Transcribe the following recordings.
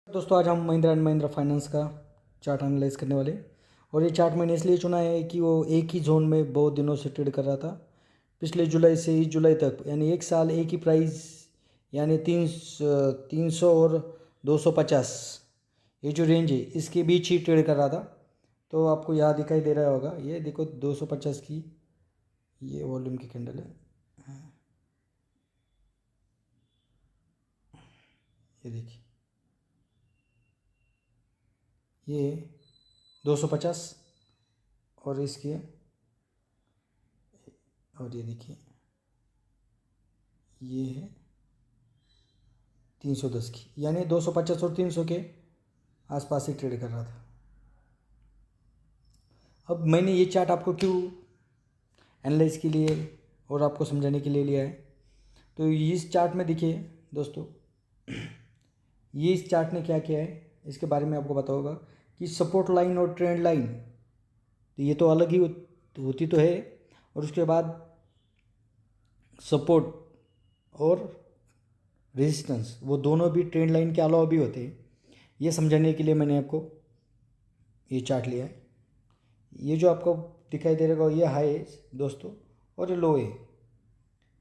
दोस्तों आज हम महिंद्रा एंड महिंद्रा फाइनेंस का चार्ट एनालाइज करने वाले हैं। और ये चार्ट मैंने इसलिए चुना है कि वो एक ही जोन में बहुत दिनों से ट्रेड कर रहा था। पिछले जुलाई से इस जुलाई तक यानी एक साल एक ही प्राइस यानी 300 और 250 ये जो रेंज है इसके बीच ही ट्रेड कर रहा था। तो आपको यहाँ दिखाई दे रहा होगा, ये देखो 250 की ये वॉल्यूम की कैंडल है। ये देखिए ये 250 और इसके और ये देखिए ये है 310 की, यानी 250 और 300 के आसपास ही ट्रेड कर रहा था। अब मैंने ये चार्ट आपको क्यों एनालाइज के लिए और आपको समझाने के लिए लिया है, तो इस चार्ट में देखिए दोस्तों, ये इस चार्ट ने क्या किया है इसके बारे में आपको पता होगा कि सपोर्ट लाइन और ट्रेंड लाइन तो ये तो अलग ही होती तो है, और उसके बाद सपोर्ट और रेजिस्टेंस वो दोनों भी ट्रेंड लाइन के अलावा भी होते हैं। ये समझाने के लिए मैंने आपको ये चार्ट लिया है। ये जो आपको दिखाई दे रहा है ये हाई है दोस्तों और ये लो है।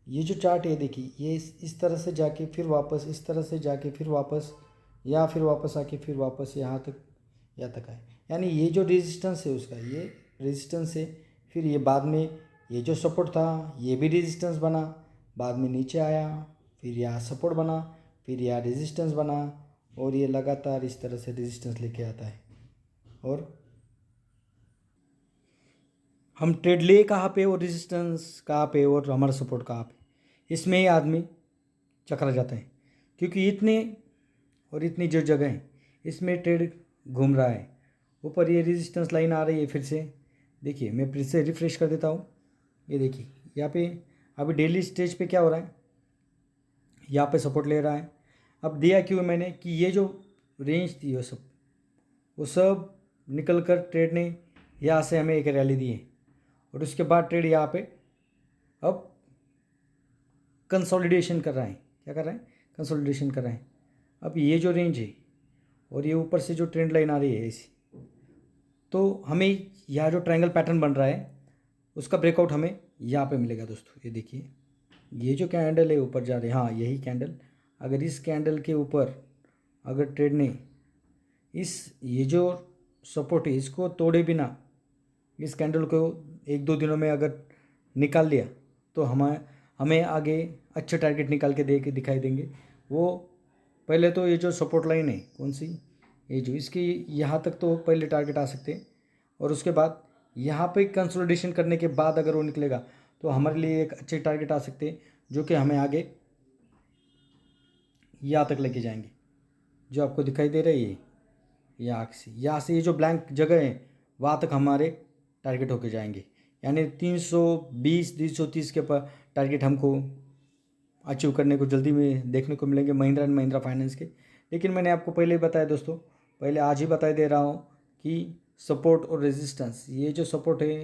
ये जो चार्ट है देखिए ये इस तरह से जाके फिर वापस, इस तरह से जाके फिर वापस, या फिर वापस आके फिर वापस यहाँ तक आए, यानी ये जो रेजिस्टेंस है उसका ये रेजिस्टेंस है। फिर ये बाद में ये जो सपोर्ट था ये भी रेजिस्टेंस बना, बाद में नीचे आया, फिर यहाँ सपोर्ट बना, फिर यहाँ रेजिस्टेंस बना, और ये लगातार इस तरह से रेजिस्टेंस लेके आता है। और हम ट्रेड ले कहाँ पे और रेजिस्टेंस कहाँ पे और हमारा सपोर्ट कहाँ पे, इसमें ही आदमी चकरा जाता है। क्योंकि इतनी जो जगह है इसमें ट्रेड घूम रहा है। ऊपर ये रेजिस्टेंस लाइन आ रही है, फिर से देखिए मैं फिर से रिफ्रेश कर देता हूँ। ये देखिए यहाँ पे अभी डेली स्टेज पे क्या हो रहा है, यहाँ पे सपोर्ट ले रहा है। अब दिया क्यों मैंने कि ये जो रेंज थी वो सब निकल कर ट्रेड ने यहाँ से हमें एक रैली दी है, और उसके बाद ट्रेड यहाँ पे अब कंसोलिडेशन कर रहा है। क्या कर रहा है? कंसोलिडेशन कर रहा है। अब ये जो रेंज है और ये ऊपर से जो ट्रेंड लाइन आ रही है ऐसी, तो हमें यहाँ जो ट्रायंगल पैटर्न बन रहा है उसका ब्रेकआउट हमें यहाँ पे मिलेगा दोस्तों। ये देखिए ये जो कैंडल है ऊपर जा रही है, हाँ यही कैंडल, अगर इस कैंडल के ऊपर अगर ट्रेड ने ये जो सपोर्ट है इसको तोड़े बिना इस कैंडल को एक दो दिनों में अगर निकाल लिया तो हमें आगे अच्छे टारगेट निकाल के दिखाई देंगे। वो पहले तो ये जो सपोर्ट लाइन है कौन सी, ये जो इसकी यहाँ तक तो पहले टारगेट आ सकते हैं, और उसके बाद यहाँ पे कंसोलिडेशन करने के बाद अगर वो निकलेगा तो हमारे लिए एक अच्छे टारगेट आ सकते हैं जो कि हमें आगे यहाँ तक लेके जाएंगे। जो आपको दिखाई दे रही है यहाँ से ये जो ब्लैंक जगह है वहाँ तक हमारे टारगेट होके जाएंगे, यानी 320 330 के पर टारगेट हमको अचीव करने को जल्दी में देखने को मिलेंगे महिंद्रा एंड महिंद्रा फाइनेंस के। लेकिन मैंने आपको पहले ही बताया दोस्तों, पहले आज ही बता दे रहा हूँ कि सपोर्ट और रेजिस्टेंस, ये जो सपोर्ट है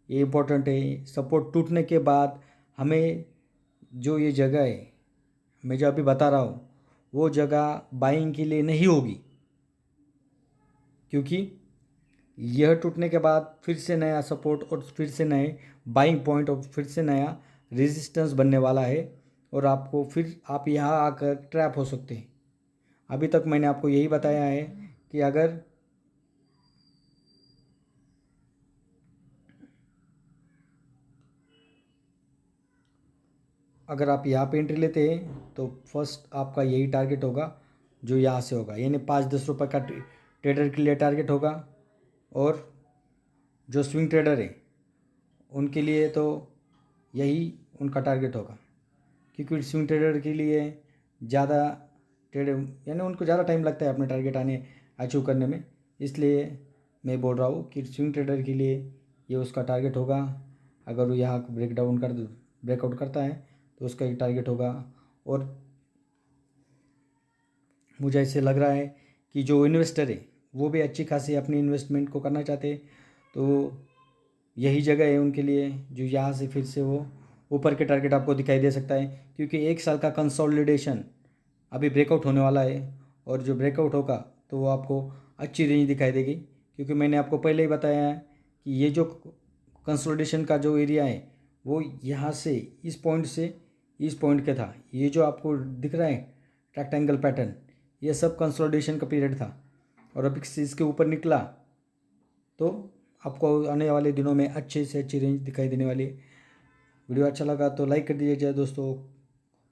ये इम्पोर्टेंट है। सपोर्ट टूटने के बाद हमें जो ये जगह है मैं जो अभी बता रहा हूँ वो जगह बाइंग के लिए नहीं होगी, क्योंकि यह टूटने के बाद फिर से नया सपोर्ट और फिर से नए बाइंग पॉइंट और फिर से नया रेजिस्टेंस बनने वाला है, और आपको फिर आप यहाँ आकर ट्रैप हो सकते हैं। अभी तक मैंने आपको यही बताया है कि अगर आप यहाँ पे एंट्री लेते हैं तो फर्स्ट आपका यही टारगेट होगा जो यहाँ से होगा, यानी 5-10 रुपये का ट्रेडर के लिए टारगेट होगा, और जो स्विंग ट्रेडर है उनके लिए तो यही उनका टारगेट होगा। क्योंकि स्विंग ट्रेडर के लिए ज़्यादा ट्रेड यानी उनको ज़्यादा टाइम लगता है अपने टारगेट अचीव करने में, इसलिए मैं बोल रहा हूँ कि स्विंग ट्रेडर के लिए ये उसका टारगेट होगा। अगर वो यहाँ ब्रेकआउट करता है तो उसका एक टारगेट होगा। और मुझे ऐसे लग रहा है कि जो इन्वेस्टर है वो भी अच्छी खासी अपनी इन्वेस्टमेंट को करना चाहते हैं, तो यही जगह है उनके लिए जो यहाँ से फिर से वो ऊपर के टारगेट आपको दिखाई दे सकता है। क्योंकि एक साल का कंसोलिडेशन अभी ब्रेकआउट होने वाला है, और जो ब्रेकआउट होगा तो वो आपको अच्छी रेंज दिखाई देगी, क्योंकि मैंने आपको पहले ही बताया है कि ये जो कंसोलिडेशन का जो एरिया है वो यहाँ से इस पॉइंट से इस पॉइंट के था। ये जो आपको दिख रहा है रेक्टेंगल पैटर्न, ये सब कंसोलिडेशन का पीरियड था, और अब इसके ऊपर निकला तो आपको आने वाले दिनों में अच्छे से अच्छी रेंज दिखाई देने वाली है। वीडियो अच्छा लगा तो लाइक कर दीजिए दोस्तों।